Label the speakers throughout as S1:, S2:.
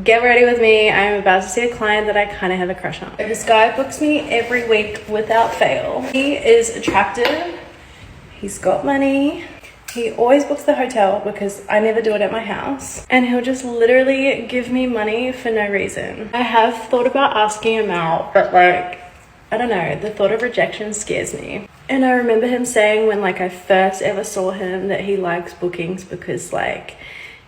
S1: Get ready with me. I'm about to see a client that I kind of have a crush on. This guy books me every week without fail. He is attractive. He's got money. He always books the hotel because I never do it at my house. And he'll just literally give me money for no reason. I have thought about asking him out, but like, I don't know, the thought of rejection scares me. And I remember him saying when like I first ever saw him that he likes bookings because like,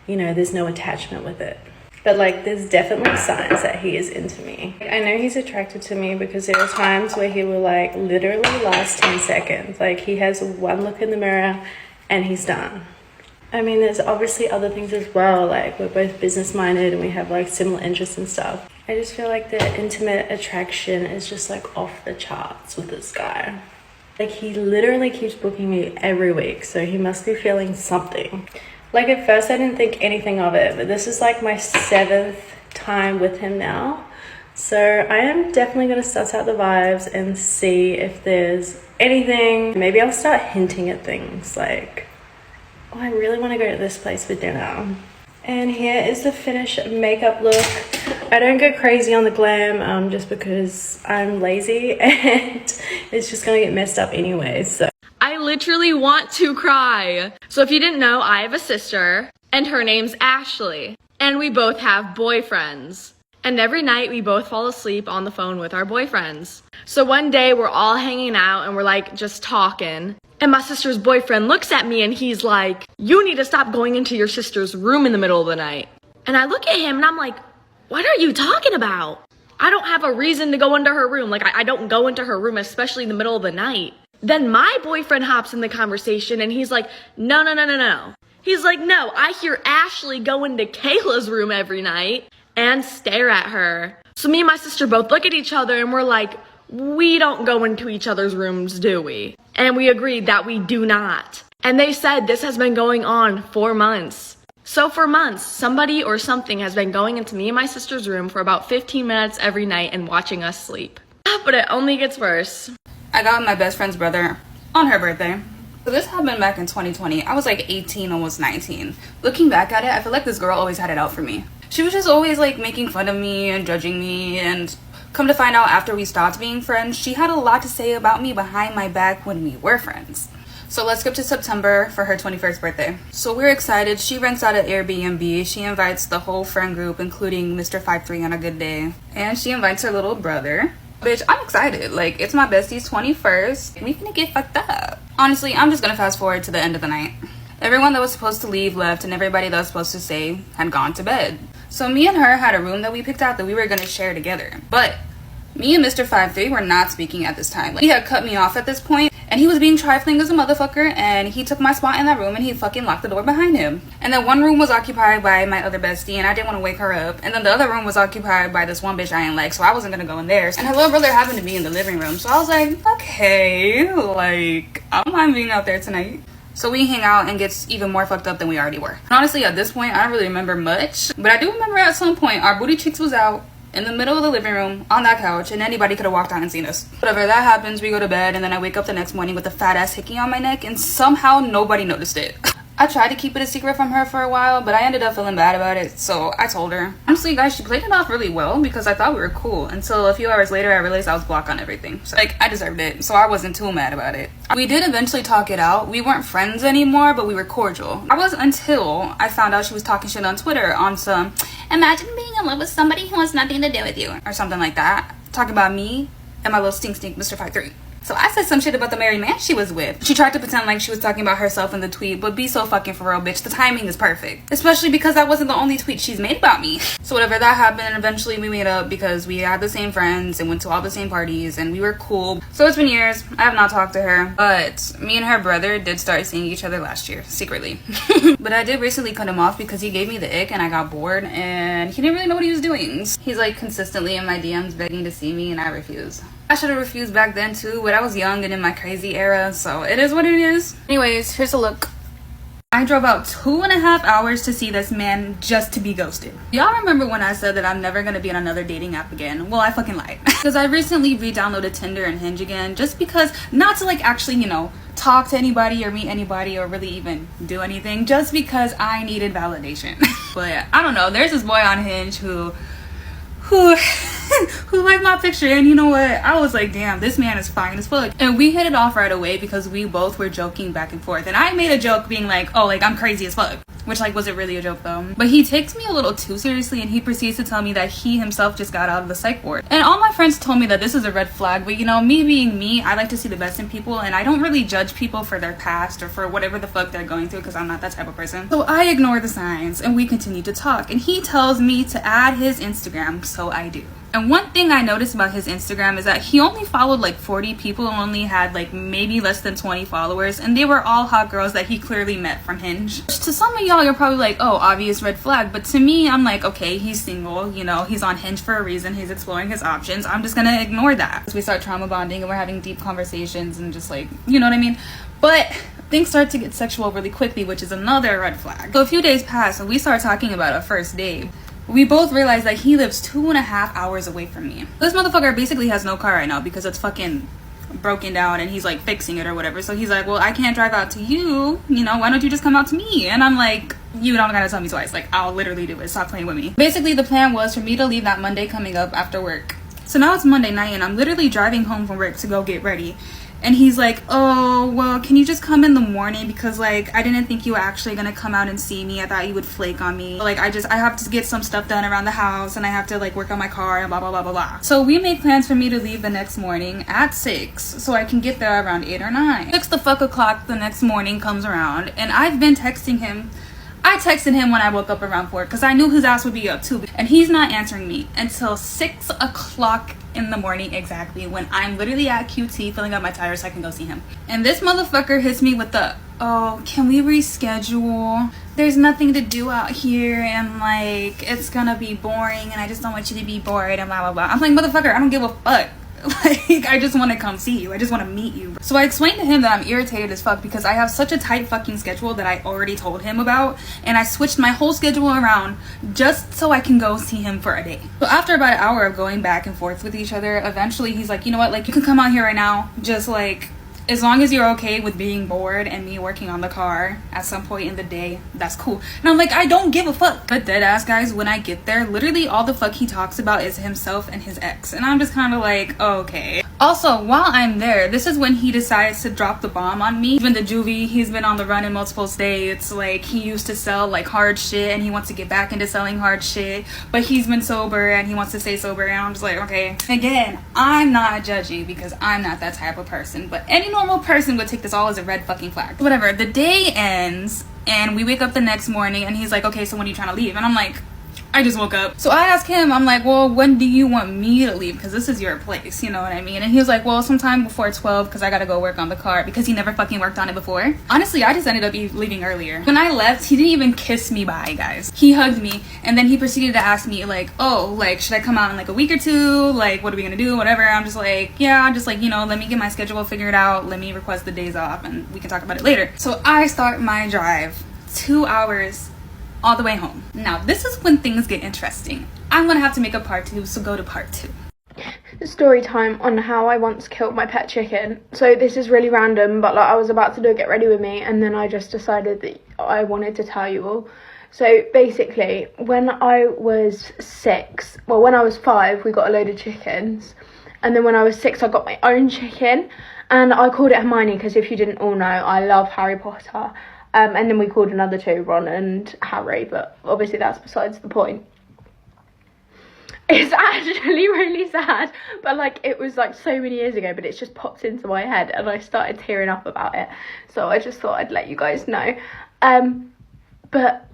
S1: you know, there's no attachment with it. But like, there's definitely signs that he is into me. I know he's attracted to me because there are times where he will like literally last 10 seconds. Like he has one look in the mirror and he's done. I mean, there's obviously other things as well. Like we're both business minded and we have like similar interests and stuff. I just feel like the intimate attraction is just like off the charts with this guy. Like he literally keeps booking me every week. So he must be feeling something. Like at first I didn't think anything of it, but this is like my 7th time with him now. So I am definitely going to suss out the vibes and see if there's anything. Maybe I'll start hinting at things like, oh, I really want to go to this place for dinner. And here is the finished makeup look. I don't go crazy on the glam just because I'm lazy and it's just going to get messed up anyway. So
S2: I literally want to cry. So if you didn't know, I have a sister and her name's Ashley. And we both have boyfriends. And every night we both fall asleep on the phone with our boyfriends. So one day we're all hanging out and we're like just talking. And my sister's boyfriend looks at me and he's like, you need to stop going into your sister's room in the middle of the night. And I look at him and I'm like, what are you talking about? I don't have a reason to go into her room. Like I don't go into her room, especially in the middle of the night. Then my boyfriend hops in the conversation and he's like, no. He's like, no, I hear Ashley go into Kayla's room every night and stare at her. So me and my sister both look at each other and we're like, we don't go into each other's rooms, do we? And we agreed that we do not. And they said this has been going on for months. So for months, somebody or something has been going into me and my sister's room for about 15 minutes every night and watching us sleep. But it only gets worse.
S3: I got my best friend's brother on her birthday. So this happened back in 2020. I was like 18, almost 19. Looking back at it, I feel like this girl always had it out for me. She was just always like making fun of me and judging me, and come to find out after we stopped being friends, she had a lot to say about me behind my back when we were friends. So let's skip to September for her 21st birthday. So we're excited. She rents out an Airbnb. She invites the whole friend group, including Mr. 53 on a good day. And she invites her little brother. Bitch, I'm excited. Like, it's my bestie's 21st. We finna get fucked up. Honestly, I'm just gonna fast forward to the end of the night. Everyone that was supposed to leave left, and everybody that was supposed to stay had gone to bed. So me and her had a room that we picked out that we were gonna share together. But me and Mr. 53 were not speaking at this time. Like, he had cut me off at this point, and he was being trifling as a motherfucker, and he took my spot in that room and he fucking locked the door behind him. And then one room was occupied by my other bestie, and I didn't want to wake her up. And then the other room was occupied by this one bitch I didn't like, so I wasn't gonna go in there. And her little brother happened to be in the living room, so I was like, okay, like, I don't mind being out there tonight. So we hang out and gets even more fucked up than we already were. And honestly, at this point, I don't really remember much, but I do remember at some point our booty cheeks was out in the middle of the living room on that couch, and anybody could have walked out and seen us. Whatever, that happens, we go to bed, and then I wake up the next morning with a fat ass hickey on my neck, and somehow nobody noticed it. I tried to keep it a secret from her for a while, but I ended up feeling bad about it, so I told her. Honestly, guys, she played it off really well because I thought we were cool, until a few hours later I realized I was blocked on everything. So, like, I deserved it, so I wasn't too mad about it. We did eventually talk it out. We weren't friends anymore, but we were cordial. I was until I found out she was talking shit on Twitter on some, imagine being in love with somebody who has nothing to do with you, or something like that. Talking about me and my little stink Mr. 53. So I said some shit about the married man she was with. She tried to pretend like she was talking about herself in the tweet, but be so fucking for real, bitch. The timing is perfect. Especially because that wasn't the only tweet she's made about me. So whatever, that happened, eventually we made up because we had the same friends and went to all the same parties and we were cool. So it's been years. I have not talked to her, but me and her brother did start seeing each other last year, secretly. But I did recently cut him off because he gave me the ick and I got bored and he didn't really know what he was doing. He's like consistently in my DMs begging to see me and I refuse. I should have refused back then too, but I was young and in my crazy era, so it is what it is. Anyways, here's a look. I drove out 2.5 hours to see this man just to be ghosted. Y'all remember when I said that I'm never gonna be on another dating app again? Well, I fucking lied. Because I recently re-downloaded Tinder and Hinge again, just because, not to like actually, you know, talk to anybody or meet anybody or really even do anything, just because I needed validation. But I don't know, there's this boy on Hinge who liked my picture, and you know what, I was like, damn, this man is fine as fuck. And we hit it off right away because we both were joking back and forth, and I made a joke being like, oh, like, I'm crazy as fuck, which like wasn't really a joke though. But he takes me a little too seriously, and he proceeds to tell me that he himself just got out of the psych ward. And all my friends told me that this is a red flag, but you know, me being me, I like to see the best in people, and I don't really judge people for their past or for whatever the fuck they're going through, because I'm not that type of person. So I ignore the signs and we continue to talk, and he tells me to add his Instagram, so I do. And one thing I noticed about his Instagram is that he only followed like 40 people and only had like maybe less than 20 followers, and they were all hot girls that he clearly met from Hinge. To some of y'all, you're probably like, oh, obvious red flag, but to me, I'm like, okay, he's single, you know, he's on Hinge for a reason, he's exploring his options, I'm just gonna ignore that. So we start trauma bonding and we're having deep conversations and just like, you know what I mean? But things start to get sexual really quickly, which is another red flag. So a few days pass and we start talking about a first date. We both realize that he lives 2.5 hours away from me. This motherfucker basically has no car right now because it's fucking broken down and he's like fixing it or whatever. So he's like, well, I can't drive out to you, you know, why don't you just come out to me? And I'm like, you don't gotta tell me twice, like, I'll literally do it, stop playing with me. Basically the plan was for me to leave that Monday coming up after work. So now it's Monday night and I'm literally driving home from work to go get ready. And he's like, oh, well, can you just come in the morning? Because, like, I didn't think you were actually going to come out and see me. I thought you would flake on me. Like, I have to get some stuff done around the house. And I have to, like, work on my car and blah, blah, blah, blah, blah. So we made plans for me to leave the next morning at 6. So I can get there around 8 or 9. 6 the fuck o'clock the next morning comes around. And I've been texting him. I texted him when I woke up around 4 because I knew his ass would be up too. And he's not answering me until 6 o'clock in the morning exactly, when I'm literally at QT filling up my tires so I can go see him. And this motherfucker hits me with the, oh, can we reschedule? There's nothing to do out here and like it's gonna be boring and I just don't want you to be bored and blah blah blah. I'm like, motherfucker, I don't give a fuck. Like, I just want to come see you. I just want to meet you. So I explained to him that I'm irritated as fuck because I have such a tight fucking schedule that I already told him about, and I switched my whole schedule around just so I can go see him for a day. So after about an hour of going back and forth with each other, eventually he's like, you know what, like, you can come out here right now, just like, as long as you're okay with being bored and me working on the car at some point in the day, that's cool. And I'm like, I don't give a fuck. But dead ass, guys, when I get there, literally all the fuck he talks about is himself and his ex. And I'm just kind of like, okay. Also, while I'm there, this is when he decides to drop the bomb on me. Even the juvie, he's been on the run in multiple states. Like, he used to sell like hard shit and he wants to get back into selling hard shit. But he's been sober and he wants to stay sober. And I'm just like, okay. Again, I'm not judging because I'm not that type of person. But any normal person would take this all as a red fucking flag. Whatever, the day ends and we wake up the next morning and he's like, okay, so when are you trying to leave? And I'm like, I just woke up. So I asked him, I'm like, well, when do you want me to leave? Because this is your place, you know what I mean? And he was like, well, sometime before 12 because I gotta go work on the car, because he never fucking worked on it before. Honestly, I just ended up leaving earlier. When I left, he didn't even kiss me bye, guys. He hugged me and then he proceeded to ask me like, oh, like, should I come out in like a week or two? Like, what are we gonna do? Whatever. I'm just like, yeah, I'm just like, you know, let me get my schedule figured out. Let me request the days off and we can talk about it later. So I start my drive 2 hours all the way home. Now, this is when things get interesting. I'm gonna have to make a part 2, so go to part 2.
S1: Story time on how I once killed my pet chicken. So this is really random, but like I was about to do a get ready with me and then I just decided that I wanted to tell you all. So basically, when I was 6, well, when I was 5, we got a load of chickens, and then when I was 6 I got my own chicken and I called it Hermione because if you didn't all know, I love Harry Potter. And then we called another 2 Ron and Harry, but obviously that's besides the point. It's actually really sad, but like it was like so many years ago, but it's just popped into my head and I started tearing up about it. So I just thought I'd let you guys know. But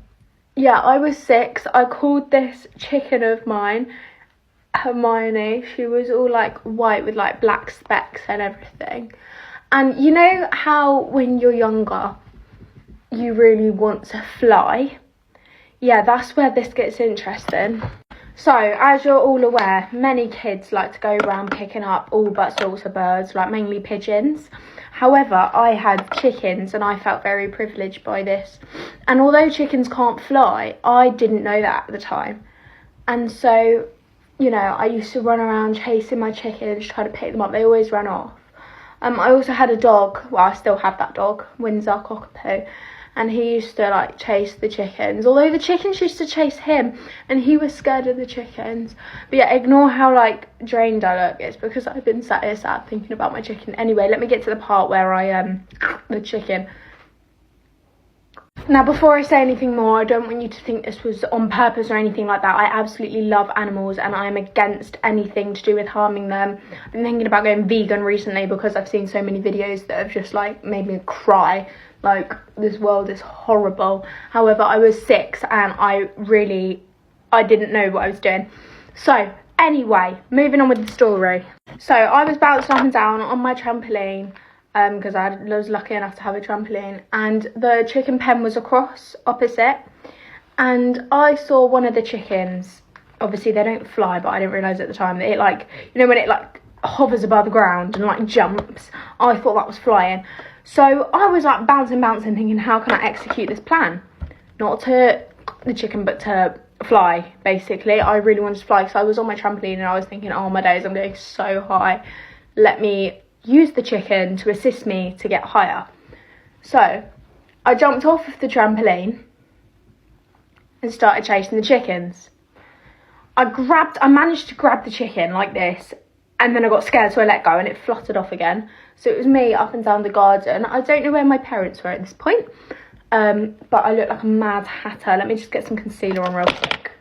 S1: yeah, I was 6. I called this chicken of mine Hermione. She was all like white with like black specks and everything. And you know how when you're younger you really want to fly? Yeah, that's where this gets interesting. So, as you're all aware, many kids like to go around picking up all sorts of birds, like mainly pigeons.
S4: However, I had chickens and I felt very privileged by this. And although chickens can't fly, I didn't know that at the time. And so, you know, I used to run around chasing my chickens, try to pick them up. They always ran off. I also had a dog. Well, I still have that dog, Windsor Cockapoo. And he used to, like, chase the chickens. Although the chickens used to chase him, and he was scared of the chickens. But yeah, ignore how, like, drained I look. It's because I've been sat here sad thinking about my chicken. Anyway, let me get to the part where the chicken. Now, before I say anything more, I don't want you to think this was on purpose or anything like that. I absolutely love animals and I'm against anything to do with harming them. I've been thinking about going vegan recently because I've seen so many videos that have just, like, made me cry. Like, this world is horrible. However, I was 6 and I didn't know what I was doing. So, anyway, moving on with the story. So, I was bouncing up and down on my trampoline because I was lucky enough to have a trampoline. And the chicken pen was across, opposite. And I saw one of the chickens. Obviously, they don't fly, but I didn't realise at the time that it, like, you know, when it, like, hovers above the ground and, like, jumps. I thought that was flying. So I was, like, bouncing, thinking, how can I execute this plan? Not to the chicken, but to fly, basically. I really wanted to fly because I was on my trampoline and I was thinking, oh my days, I'm going so high. Let me use the chicken to assist me to get higher. So I jumped off of the trampoline and started chasing the chickens. I managed to grab the chicken like this, and then I got scared, so I let go and it fluttered off again. So it was me up and down the garden. I don't know where my parents were at this point, but I look like a mad hatter. Let me just get some concealer on real quick.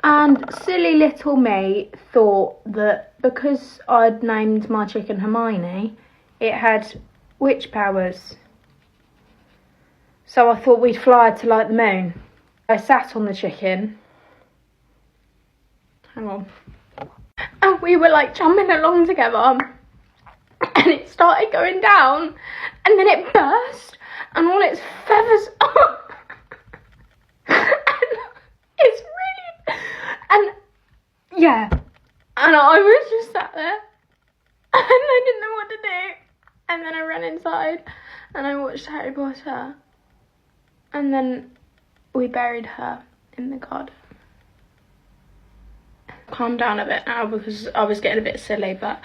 S4: And silly little me thought that because I'd named my chicken Hermione, it had witch powers. So I thought we'd fly to, like, the moon. I sat on the chicken. Hang on. And we were, like, jumping along together. And it started going down. And then it burst. And all its feathers up. And it's really... And, yeah. And I was just sat there. And I didn't know what to do. And then I ran inside. And I watched Harry Potter. And then we buried her in the garden. Calm down a bit now because I was getting a bit silly, but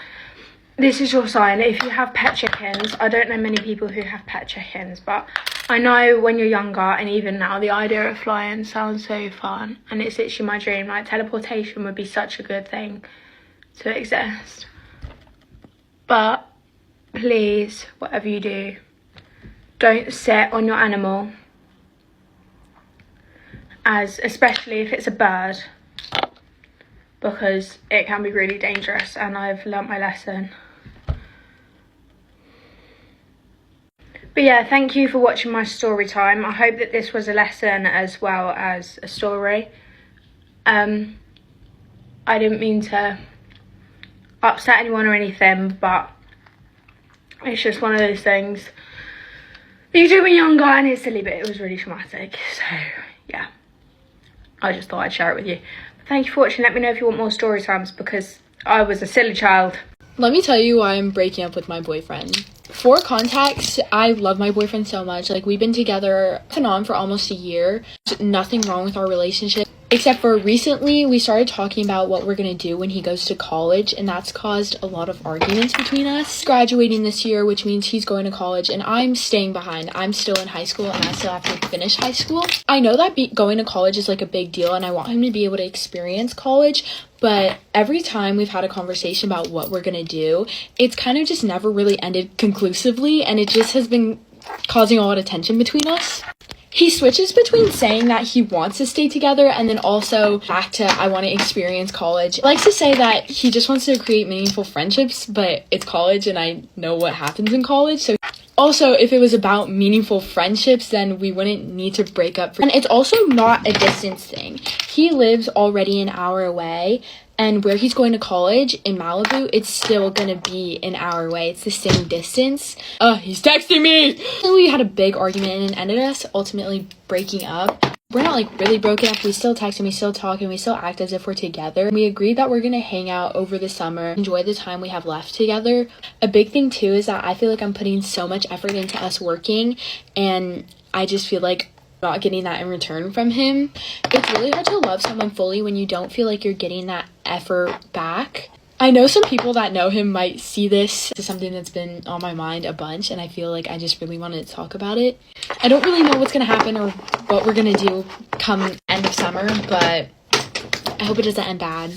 S4: this is your sign. If you have pet chickens, I don't know many people who have pet chickens, but I know when you're younger and even now, the idea of flying sounds so fun, and it's actually my dream. Like, teleportation would be such a good thing to exist. But please, whatever you do, don't sit on your animal, especially if it's a bird, because it can be really dangerous, and I've learnt my lesson. But yeah, thank you for watching my story time. I hope that this was a lesson as well as a story. I didn't mean to upset anyone or anything, but it's just one of those things that you do when you're younger, and it's silly, but it was really traumatic. So yeah, I just thought I'd share it with you. Thank you for watching. Let me know if you want more story times, because I was a silly child.
S2: Let me tell you why I'm breaking up with my boyfriend. For context, I love my boyfriend so much. Like, we've been together off and on for almost a year. There's nothing wrong with our relationship, except for recently we started talking about what we're going to do when he goes to college, and that's caused a lot of arguments between us. He's graduating this year, which means he's going to college, and I'm staying behind. I'm still in high school, and I still have to finish high school. I know that going to college is, like, a big deal, and I want him to be able to experience college, but every time we've had a conversation about what we're going to do, it's kind of just never really ended conclusively, and it just has been causing a lot of tension between us. He switches between saying that he wants to stay together and then also back to I want to experience college. He likes to say that he just wants to create meaningful friendships, but it's college and I know what happens in college. So also, if it was about meaningful friendships, then we wouldn't need to break up. And it's also not a distance thing. He lives already an hour away, and where he's going to college in Malibu, it's still gonna be an hour away. It's the same distance. He's texting me! We had a big argument and ended us ultimately breaking up. We're not like really broken up. We still text and we still talk and we still act as if we're together. We agreed that we're gonna hang out over the summer, enjoy the time we have left together. A big thing too is that I feel like I'm putting so much effort into us working, and I just feel like not getting that in return from him. It's really hard to love someone fully when you don't feel like you're getting that effort back. I know some people that know him might see this as something that's been on my mind a bunch, and I feel like I just really wanted to talk about it. I don't really know what's gonna happen or what we're gonna do come end of summer, but I hope it doesn't end bad.